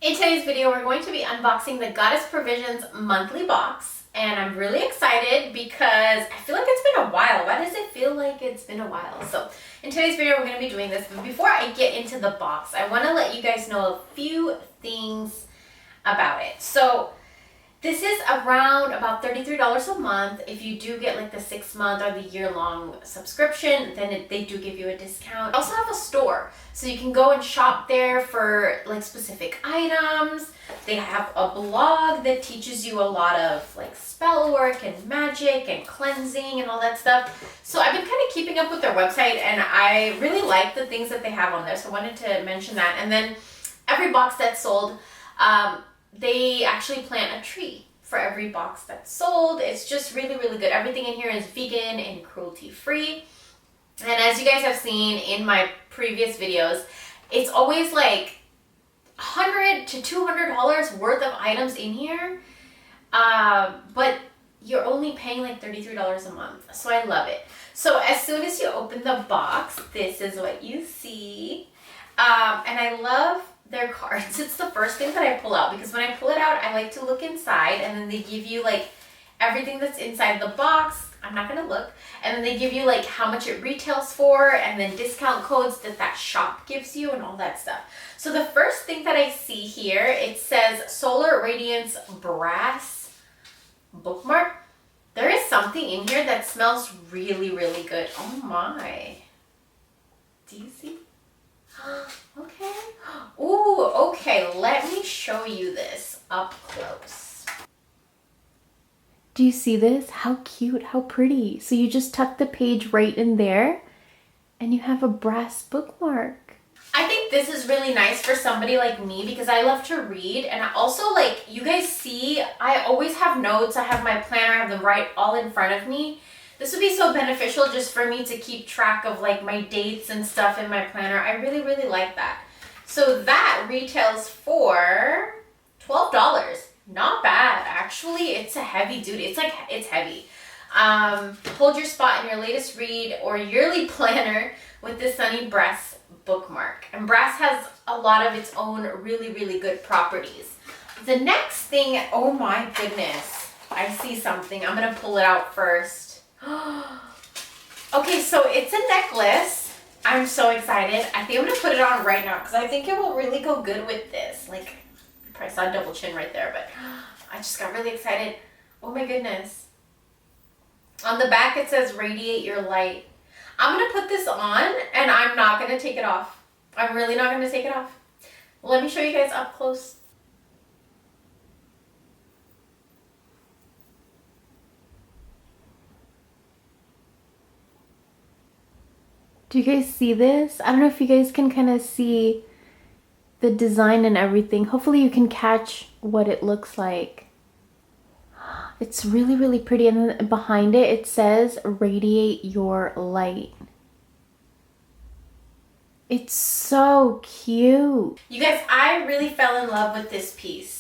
In today's video, we're going to be unboxing the Goddess Provisions monthly box, and I'm really excited because I feel like it's been a while. Why does it feel like it's been a while? So in today's video, we're going to be doing this, but before I get into the box, I want to let you guys know a few things about it. So this is around about $33 a month. If you do get like the 6-month or the year-long subscription, then they do give you a discount. I also have a store, so you can go and shop there for like specific items. They have a blog that teaches you a lot of like spell work and magic and cleansing and all that stuff. So I've been kind of keeping up with their website, and I really like the things that they have on there. So I wanted to mention that. And then every box that's sold, they actually plant a tree for every box that's sold. It's just really, really good. Everything in here is vegan and cruelty-free. And as you guys have seen in my previous videos, it's always like $100 to $200 worth of items in here. But you're only paying like $33 a month. So I love it. So as soon as you open the box, this is what you see. And I love their cards. It's the first thing that I pull out, because when I pull it out, I like to look inside, and then they give you like everything that's inside the box. I'm not gonna look. And then they give you like how much it retails for, and then discount codes that shop gives you, and all that stuff. So the first thing that I see here, it says Solar Radiance Brass Bookmark. There is something in here that smells really, really good. Oh my. Do you see? Okay. Ooh, okay. Let me show you this up close. Do you see this? How cute, how pretty. So you just tuck the page right in there and you have a brass bookmark. I think this is really nice for somebody like me, because I love to read, and I also, like you guys see, I always have notes. I have my planner, I have them right all in front of me. This would be so beneficial just for me to keep track of like my dates and stuff in my planner. I really, really like that. So that retails for $12. Not bad, actually. It's a heavy duty. It's heavy. Hold your spot in your latest read or yearly planner with the Sunny Brass bookmark. And brass has a lot of its own really, really good properties. The next thing, oh my goodness, I see something. I'm gonna pull it out first. Okay, so it's a necklace. I'm so excited. I think I'm gonna put it on right now because I think it will really go good with this. Like, you probably saw a double chin right there, but I just got really excited. Oh my goodness. On the back it says radiate your light. I'm gonna put this on and I'm not gonna take it off. I'm really not gonna take it off. Let me show you guys up close. Do you guys see this? I don't know if you guys can kind of see the design and everything. Hopefully you can catch what it looks like. It's really, really pretty. And then behind it, it says radiate your light. It's so cute. You guys, I really fell in love with this piece.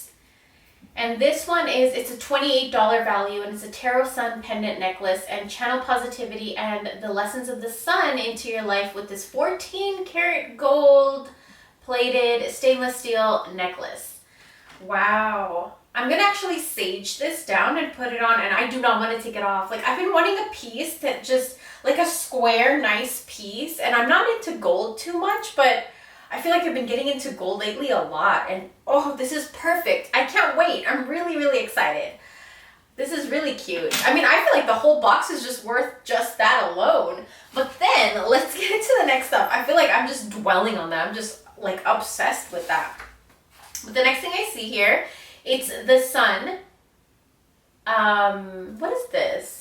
And this one it's a $28 value, and it's a Tarot Sun pendant necklace, and channel positivity and the lessons of the sun into your life with this 14 karat gold plated stainless steel necklace. Wow. I'm gonna actually sage this down and put it on, and I do not want to take it off. Like, I've been wanting a piece that just like a square, nice piece, and I'm not into gold too much, but I feel like I've been getting into gold lately a lot, and oh, this is perfect. I can't wait. I'm really, really excited. This is really cute. I mean, I feel like the whole box is just worth just that alone. But then let's get into the next stuff. I feel like I'm just dwelling on that. I'm just like obsessed with that. But the next thing I see here, it's the sun. What is this?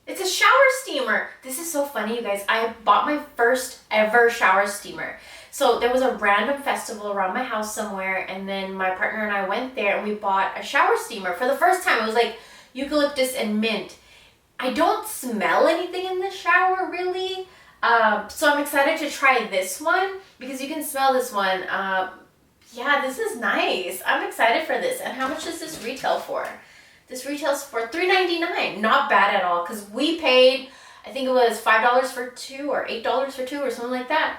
It's a shower steamer. This is so funny, you guys. I bought my first ever shower steamer. So there was a random festival around my house somewhere, and then my partner and I went there and we bought a shower steamer for the first time. It was like eucalyptus and mint. I don't smell anything in the shower really. So I'm excited to try this one because you can smell this one. Yeah, this is nice. I'm excited for this. And how much does this retail for? This retails for $3.99. Not bad at all, because we paid, I think it was $5 for two or $8 for two or something like that.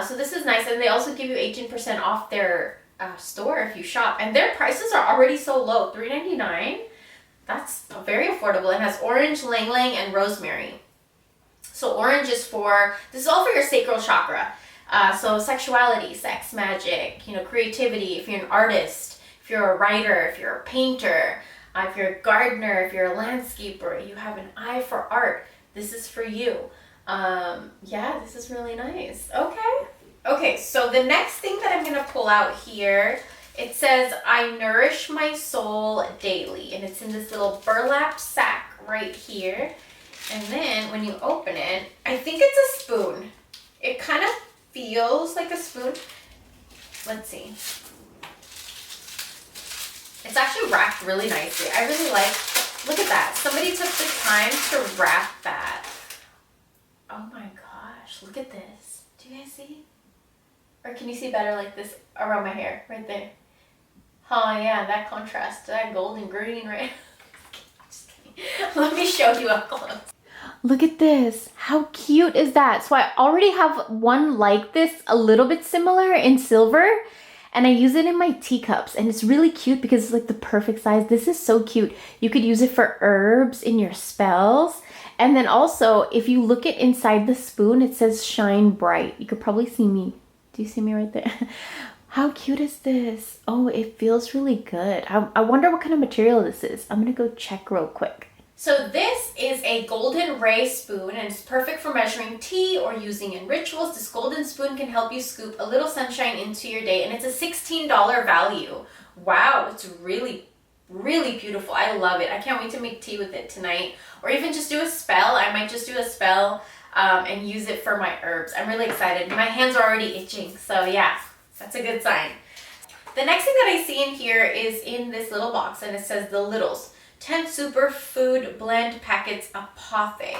So this is nice, and they also give you 18% off their store if you shop. And their prices are already so low, $3.99. That's very affordable. It has orange, lang lang, and rosemary. So orange is this is all for your sacral chakra. So sexuality, sex, magic, creativity, if you're an artist, if you're a writer, if you're a painter, if you're a gardener, if you're a landscaper, you have an eye for art, this is for you. Yeah, this is really nice. Okay, so the next thing that I'm going to pull out here, it says, I nourish my soul daily. And it's in this little burlap sack right here. And then when you open it, I think it's a spoon. It kind of feels like a spoon. Let's see. It's actually wrapped really nicely. I really look at that. Somebody took the time to wrap that. Oh my gosh, look at this. Do you guys see? Or can you see better like this around my hair, right there? Oh yeah, that contrast, that golden green, right? Just kidding. Let me show you up close. Look at this. How cute is that? So I already have one like this, a little bit similar in silver, and I use it in my teacups, and it's really cute because it's like the perfect size. This is so cute. You could use it for herbs in your spells. And then also, if you look at inside the spoon, it says shine bright. You could probably see me. Do you see me right there? How cute is this? Oh, it feels really good. I wonder what kind of material this is. I'm gonna go check real quick. So this is a golden ray spoon, and it's perfect for measuring tea or using in rituals. This golden spoon can help you scoop a little sunshine into your day, and it's a $16 value. Wow, it's really, really beautiful. I love it. I can't wait to make tea with it tonight, or even just do a spell. I might just do a spell and use it for my herbs. I'm really excited. My hands are already itching, so yeah, that's a good sign. The next thing that I see in here is in this little box, and it says the Littles 10 Superfood Blend Packets Apothe.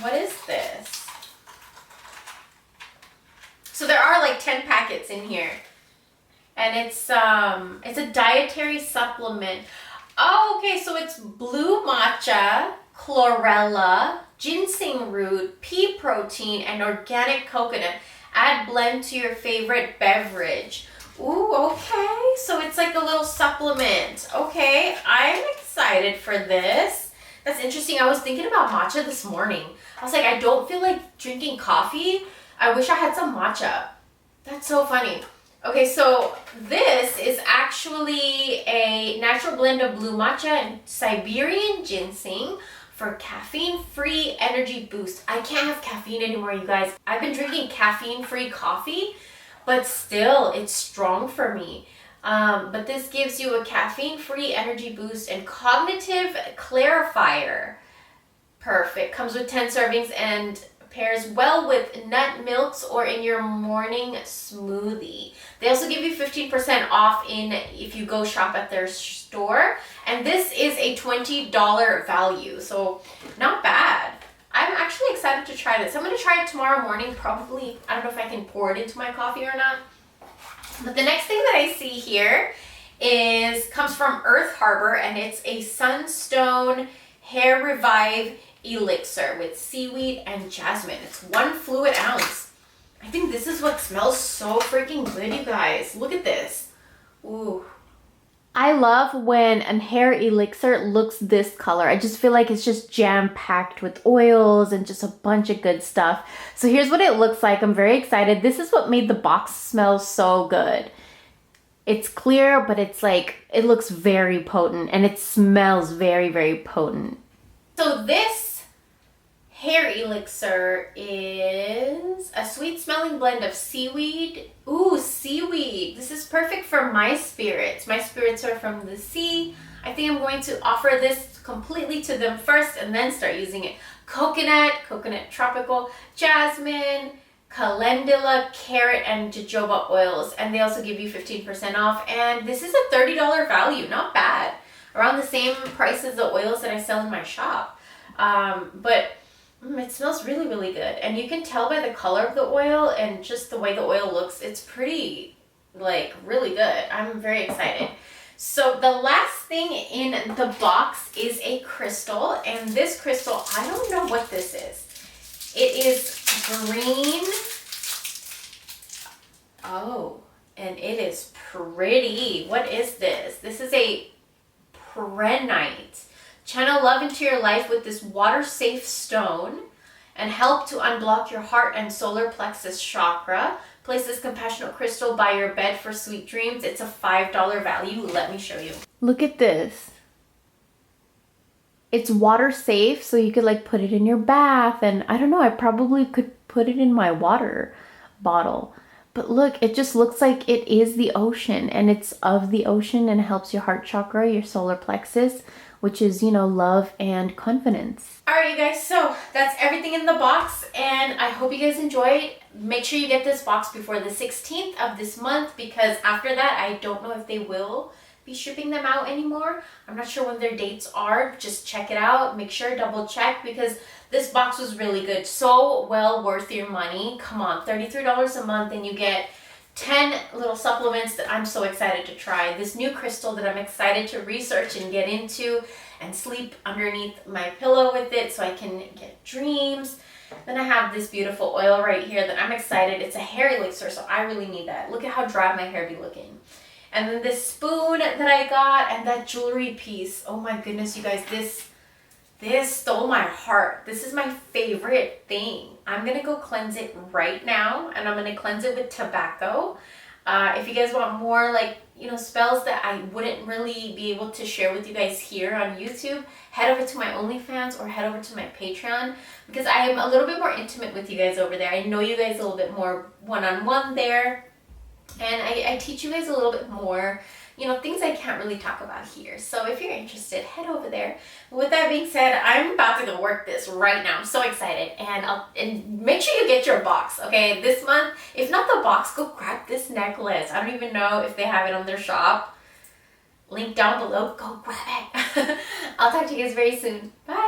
What is this? So there are like 10 packets in here. And it's a dietary supplement. Oh, okay, so it's blue matcha, chlorella, ginseng root, pea protein, and organic coconut. Add blend to your favorite beverage. Ooh, okay. So it's like a little supplement. Okay, I'm excited for this. That's interesting. I was thinking about matcha this morning. I was like, I don't feel like drinking coffee. I wish I had some matcha. That's so funny. Okay, so this is actually a natural blend of blue matcha and Siberian ginseng for caffeine-free energy boost. I can't have caffeine anymore, you guys. I've been drinking caffeine-free coffee, but still, it's strong for me. But this gives you a caffeine-free energy boost and cognitive clarifier. Perfect. Comes with 10 servings and pairs well with nut milks or in your morning smoothie. They also give you 15% off if you go shop at their store. And this is a $20 value, so not bad. I'm actually excited to try this. I'm going to try it tomorrow morning, probably. I don't know if I can pour it into my coffee or not. But the next thing that I see here comes from Earth Harbor, and it's a Sunstone Hair Revive Elixir with seaweed and jasmine. It's 1 fluid ounce. I think this is what smells so freaking good, you guys. Look at this. Ooh. I love when a hair elixir looks this color. I just feel like it's just jam-packed with oils and just a bunch of good stuff. So here's what it looks like. I'm very excited. This is what made the box smell so good. It's clear, but it's like, it looks very potent and it smells very, very potent. So this hair elixir is a sweet smelling blend of seaweed. Ooh, seaweed. This is perfect for my spirits. My spirits are from the sea. I think I'm going to offer this completely to them first and then start using it. Coconut tropical, jasmine, calendula, carrot, and jojoba oils. And they also give you 15% off. And this is a $30 value. Not bad. Around the same price as the oils that I sell in my shop. But it smells really, really good. And you can tell by the color of the oil and just the way the oil looks, it's pretty, like, really good. I'm very excited. So the last thing in the box is a crystal. And this crystal, I don't know what this is. It is green Oh, and it is pretty. What is this? This is a Prenite. Channel love into your life with this water-safe stone and help to unblock your heart and solar plexus chakra. Place this compassionate crystal by your bed for sweet dreams. It's a $5 value. Let me show you. Look at this. It's water safe, so you could like put it in your bath, and I don't know, I probably could put it in my water bottle. But look, it just looks like it is the ocean, and it's of the ocean, and it helps your heart chakra, your solar plexus, which is, you know, love and confidence. All right, you guys, so that's everything in the box, and I hope you guys enjoyed. Make sure you get this box before the 16th of this month, because after that, I don't know if they will be shipping them out anymore. I'm not sure when their dates are. Just check it out. Make sure, double check, because this box was really good. So well worth your money. Come on, $33 a month, and you get 10 little supplements that I'm so excited to try. This new crystal that I'm excited to research and get into and sleep underneath my pillow with it so I can get dreams. Then I have this beautiful oil right here that I'm excited. It's a hair elixir, so I really need that. Look at how dry my hair be looking. And then this spoon that I got and that jewelry piece. Oh my goodness, you guys, this stole my heart. This is my favorite thing. I'm gonna go cleanse it right now, and I'm gonna cleanse it with tobacco. If you guys want more, like, you know, spells that I wouldn't really be able to share with you guys here on YouTube, head over to my OnlyFans or head over to my Patreon, because I am a little bit more intimate with you guys over there. I know you guys a little bit more one-on-one there, and I teach you guys a little bit more, you know, things I can't really talk about here. So if you're interested, head over there. With that being said, I'm about to go work this right now. I'm so excited. And make sure you get your box, okay? This month, if not the box, go grab this necklace. I don't even know if they have it on their shop. Link down below. Go grab it. I'll talk to you guys very soon. Bye.